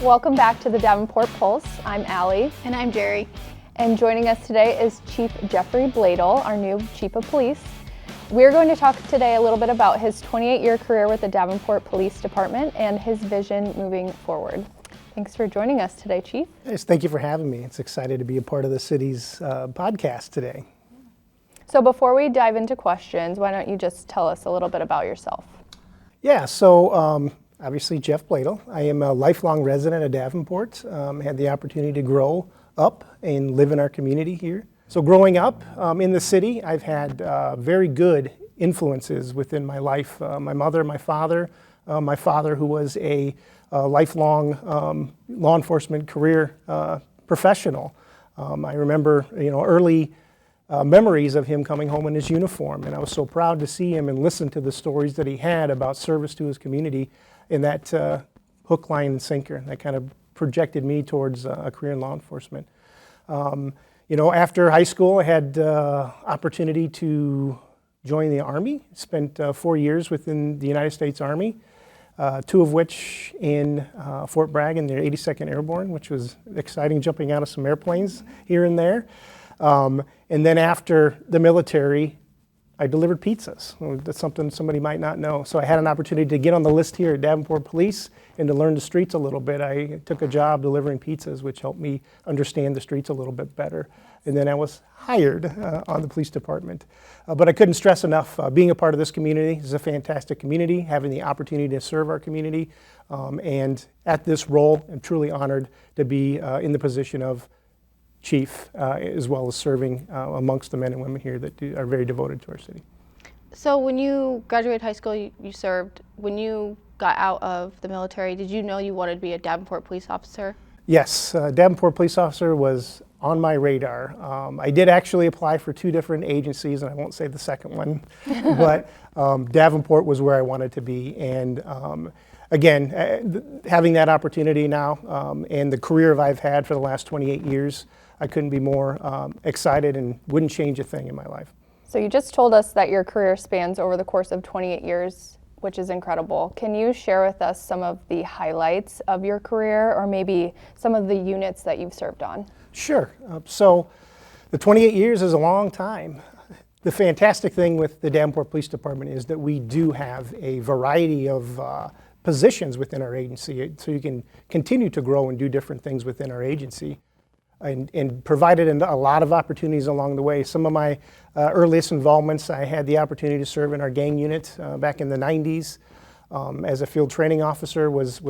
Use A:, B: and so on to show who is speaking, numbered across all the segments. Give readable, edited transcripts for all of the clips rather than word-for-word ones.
A: Welcome back to the Davenport Pulse. I'm Allie.
B: And I'm Jerry.
A: And joining us today is Chief Jeffery Bladel, our new Chief of Police. We're going to talk today a little bit about his 28-year career with the Davenport Police Department and his vision moving forward. Thanks for joining us today, Chief.
C: Yes, thank you for having me. It's excited to be a part of the city's podcast today.
A: So before we dive into questions, why don't you just tell us a little bit about yourself?
C: Yeah, so obviously Jeff Bladel. I am a lifelong resident of Davenport. Had the opportunity to grow up and live in our community here. So growing up in the city, I've had very good influences within my life. My mother, my father who was a lifelong law enforcement career professional. I remember, early memories of him coming home in his uniform, and I was so proud to see him and listen to the stories that he had about service to his community in that hook, line, and sinker. That kind of projected me towards a career in law enforcement. After high school, I had opportunity to join the Army. Spent 4 years within the United States Army, 2 of which in Fort Bragg in the 82nd Airborne, which was exciting, jumping out of some airplanes here and there. And then after the military, I delivered pizzas. That's something somebody might not know. So I had an opportunity to get on the list here at Davenport Police and to learn the streets a little bit. I took a job delivering pizzas, which helped me understand the streets a little bit better. And then I was hired on the police department. But I couldn't stress enough, being a part of this community. This is a fantastic community, having the opportunity to serve our community. And at this role, I'm truly honored to be in the position of chief, as well as serving amongst the men and women here that are very devoted to our city.
B: So when you graduated high school, you served. When you got out of the military, did you know you wanted to be a Davenport police officer?
C: Yes, Davenport Police Officer was on my radar. I did actually apply for 2 different agencies, and I won't say the second one, but Davenport was where I wanted to be. And again, having that opportunity now and the career I've had for the last 28 years, I couldn't be more excited and wouldn't change a thing in my life.
A: So you just told us that your career spans over the course of 28 years, which is incredible. Can you share with us some of the highlights of your career or maybe some of the units that you've served on? Sure.
C: So the 28 years is a long time. The fantastic thing with the Davenport Police Department is that we do have a variety of positions within our agency, so you can continue to grow and do different things within our agency. And provided a lot of opportunities along the way. Some of my earliest involvements, I had the opportunity to serve in our gang unit back in the 90s. As a field training officer was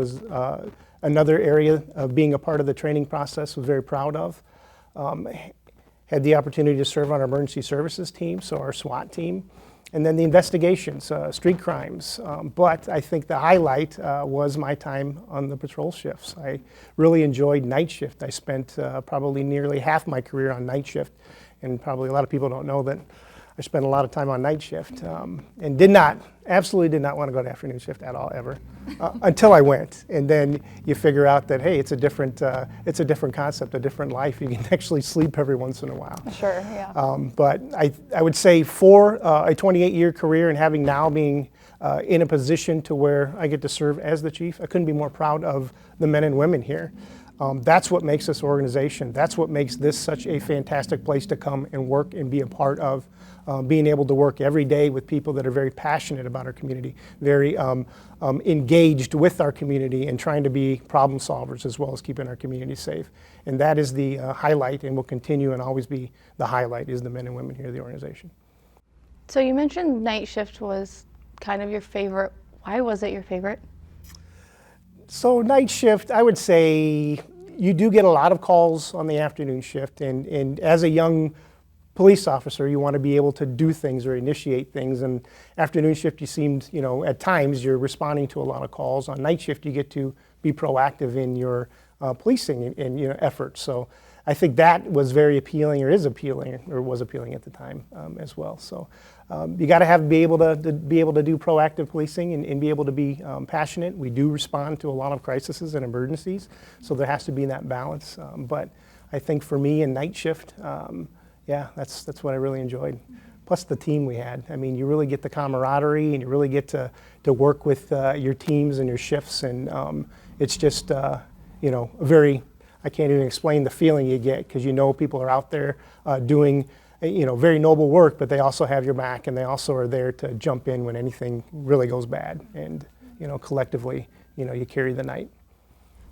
C: another area of being a part of the training process, was very proud of. Had the opportunity to serve on our emergency services team, so our SWAT team. And then the investigations, street crimes. But I think the highlight was my time on the patrol shifts. I really enjoyed night shift. I spent probably nearly half my career on night shift. And probably a lot of people don't know that I spent a lot of time on night shift. And absolutely did not want to go to afternoon shift at all, ever, until I went. And then you figure out that, hey, it's a different concept, a different life. You can actually sleep every once in a while.
A: Sure, yeah.
C: But I would say for a 28-year career and having now being in a position to where I get to serve as the chief, I couldn't be more proud of the men and women here. That's what makes this organization. That's what makes this such a fantastic place to come and work and be a part of. Being able to work every day with people that are very passionate about our community, very engaged with our community and trying to be problem solvers as well as keeping our community safe. And that is the highlight and will continue and always be the highlight, is the men and women here at the organization.
B: So you mentioned night shift was kind of your favorite. Why was it your favorite?
C: So night shift, I would say you do get a lot of calls on the afternoon shift, and as a young police officer, you want to be able to do things or initiate things. And afternoon shift, you seemed, at times you're responding to a lot of calls. On night shift, you get to be proactive in your policing and efforts. So I think that was very appealing, or was appealing at the time as well. So you got to be able to do proactive policing and be able to be passionate. We do respond to a lot of crises and emergencies, so there has to be that balance. But I think for me in night shift, that's what I really enjoyed. Plus the team we had. I mean, you really get the camaraderie and you really get to work with your teams and your shifts, and it's just I can't even explain the feeling you get, because people are out there doing very noble work, but they also have your back, and they also are there to jump in when anything really goes bad, and collectively you carry the night.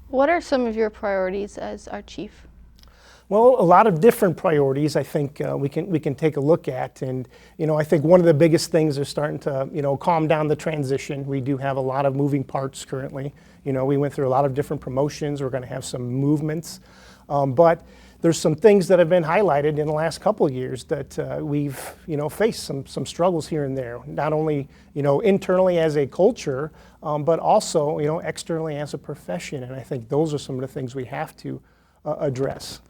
B: What are some of your priorities as our chief?
C: Well, a lot of different priorities I think we can take a look at, and I think one of the biggest things is starting to calm down the transition. We do have a lot of moving parts currently. We went through a lot of different promotions. We're going to have some movements, but there's some things that have been highlighted in the last couple of years that we've faced some struggles here and there. Not only internally as a culture, but also externally as a profession, and I think those are some of the things we have to address.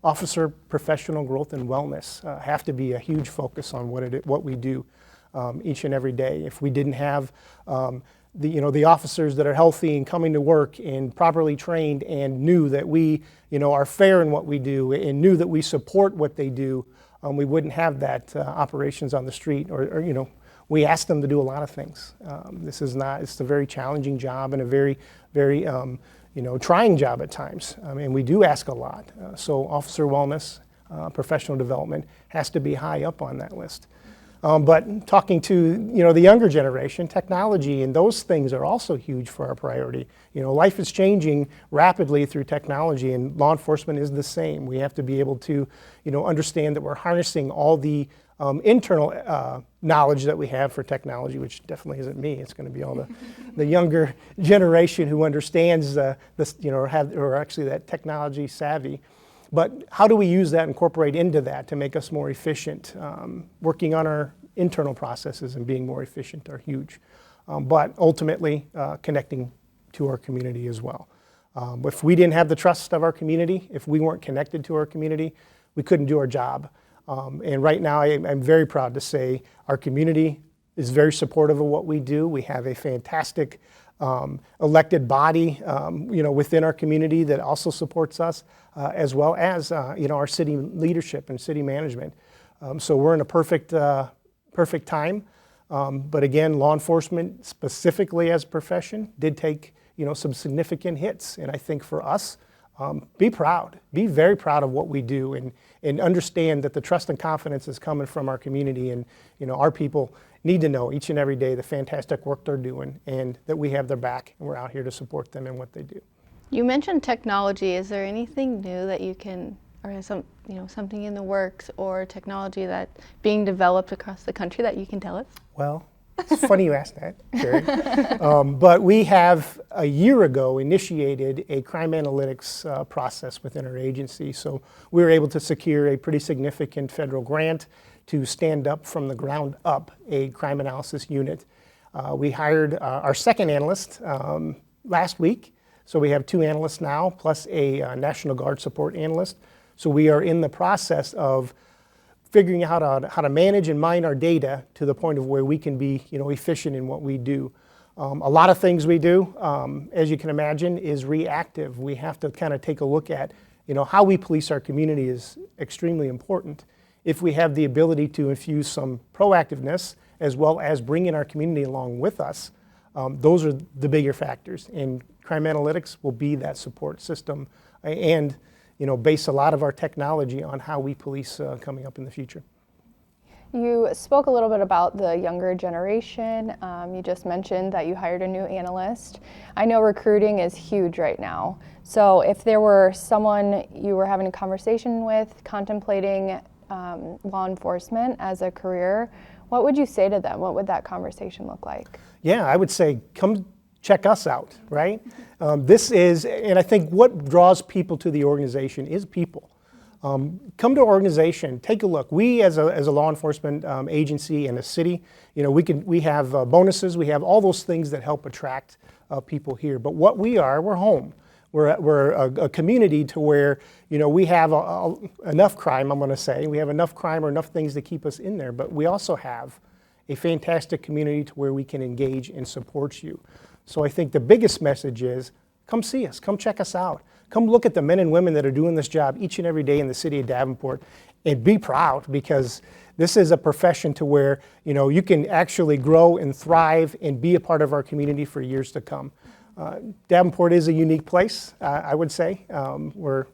C: Officer professional growth and wellness have to be a huge focus on what we do each and every day. If we didn't have the officers that are healthy and coming to work and properly trained and knew that we are fair in what we do and knew that we support what they do, we wouldn't have that operations on the street, or we ask them to do a lot of things. It's a very challenging job and a very trying job at times. And we do ask a lot. So officer wellness, professional development has to be high up on that list. But talking to the younger generation, technology and those things are also huge for our priority. Life is changing rapidly through technology, and law enforcement is the same. We have to be able to understand that we're harnessing all the internal knowledge that we have for technology, which definitely isn't me. It's going to be all the younger generation who understands this, or actually that technology savvy. But how do we use that, incorporate into that to make us more efficient? Working on our internal processes and being more efficient are huge. But ultimately, connecting to our community as well. If we didn't have the trust of our community, if we weren't connected to our community, we couldn't do our job. And right now, I'm very proud to say our community is very supportive of what we do. We have a fantastic elected body, within our community that also supports us, as well as, our city leadership and city management. So we're in a perfect time. But again, law enforcement, specifically as a profession, did take, some significant hits. And I think for us, be proud, be very proud of what we do, and understand that the trust and confidence is coming from our community, and our people need to know each and every day the fantastic work they're doing, and that we have their back, and we're out here to support them in what they do.
B: You mentioned technology. Is there anything new that you can, or something in the works, or technology that being developed across the country that you can tell us?
C: Well, it's funny you asked that, Jerry. But we have a year ago initiated a crime analytics process within our agency. So we were able to secure a pretty significant federal grant to stand up from the ground up a crime analysis unit. We hired our second analyst last week. So we have 2 analysts now, plus a National Guard support analyst. So we are in the process of figuring out how to manage and mine our data to the point of where we can be efficient in what we do. A lot of things we do, as you can imagine, is reactive. We have to kind of take a look at how we police our community is extremely important. If we have the ability to infuse some proactiveness as well as bring in our community along with us, those are the bigger factors. And crime analytics will be that support system, and base a lot of our technology on how we police coming up in the future.
A: You spoke a little bit about the younger generation. You just mentioned that you hired a new analyst. I know recruiting is huge right now. So if there were someone you were having a conversation with, contemplating law enforcement as a career, what would you say to them? What would that conversation look like? Yeah,
C: I would say come check us out, right? And I think what draws people to the organization is people. Come to our organization, take a look. We as a law enforcement agency and a city, we have bonuses, we have all those things that help attract people here. But what we're home. We're a community to where we have enough crime, I'm going to say. We have enough crime or enough things to keep us in there, but we also have a fantastic community to where we can engage and support you. So I think the biggest message is, come see us, come check us out. Come look at the men and women that are doing this job each and every day in the city of Davenport, and be proud, because this is a profession to where you can actually grow and thrive and be a part of our community for years to come. Davenport is a unique place, I would say. We're,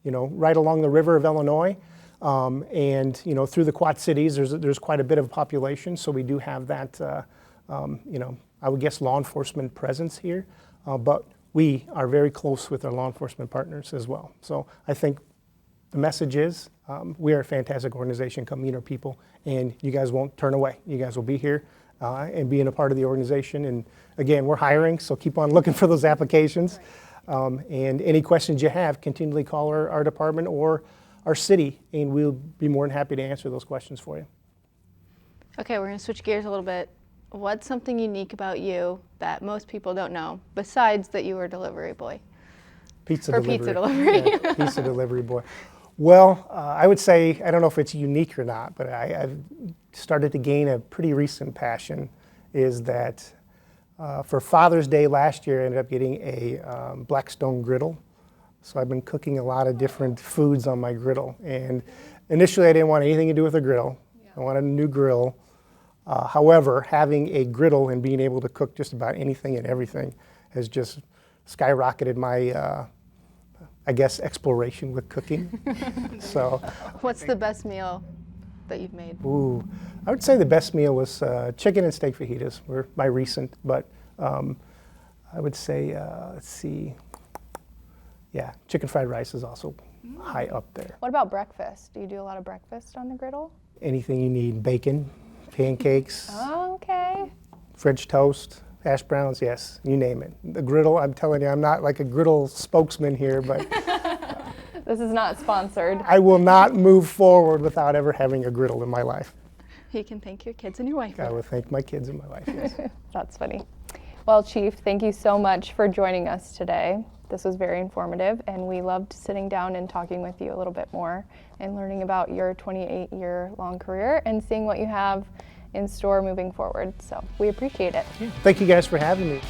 C: right along the river of Illinois, and through the Quad Cities, there's quite a bit of population. So we do have that, I would guess, law enforcement presence here, but we are very close with our law enforcement partners as well. So I think the message is we are a fantastic organization. Come meet our people, and you guys won't turn away. You guys will be here and being a part of the organization. And again, we're hiring, so keep on looking for those applications. Right. And any questions you have, continually call our department or our city, and we'll be more than happy to answer those questions for you.
B: Okay, we're going to switch gears a little bit. What's something unique about you that most people don't know, besides that you were a delivery boy?
C: Pizza
B: or
C: delivery.
B: Pizza delivery.
C: Yeah, pizza delivery boy. Well, I would say, I don't know if it's unique or not, but I've started to gain a pretty recent passion, is that for Father's Day last year, I ended up getting a Blackstone griddle. So I've been cooking a lot of different foods on my griddle. And initially I didn't want anything to do with a griddle. Yeah. I wanted a new grill. However, having a griddle and being able to cook just about anything and everything has just skyrocketed my I guess, exploration with cooking. So,
B: what's the best meal that you've made?
C: Ooh, I would say the best meal was chicken and steak fajitas were my recent, but I would say, let's see, yeah, chicken fried rice is also high up there.
A: What about breakfast? Do you do a lot of breakfast on the griddle?
C: Anything you need, bacon, pancakes,
A: Oh, okay.
C: French toast, hash browns, yes, you name it. The griddle, I'm telling you, I'm not like a griddle spokesman here, but
A: This is not sponsored.
C: I will not move forward without ever having a griddle in my life.
B: You can thank your kids and your wife.
C: I will thank my kids and my wife, yes.
A: That's funny. Well, Chief, thank you so much for joining us today. This was very informative, and we loved sitting down and talking with you a little bit more and learning about your 28-year-long career and seeing what you have in store moving forward. So we appreciate it.
C: Thank you guys for having me.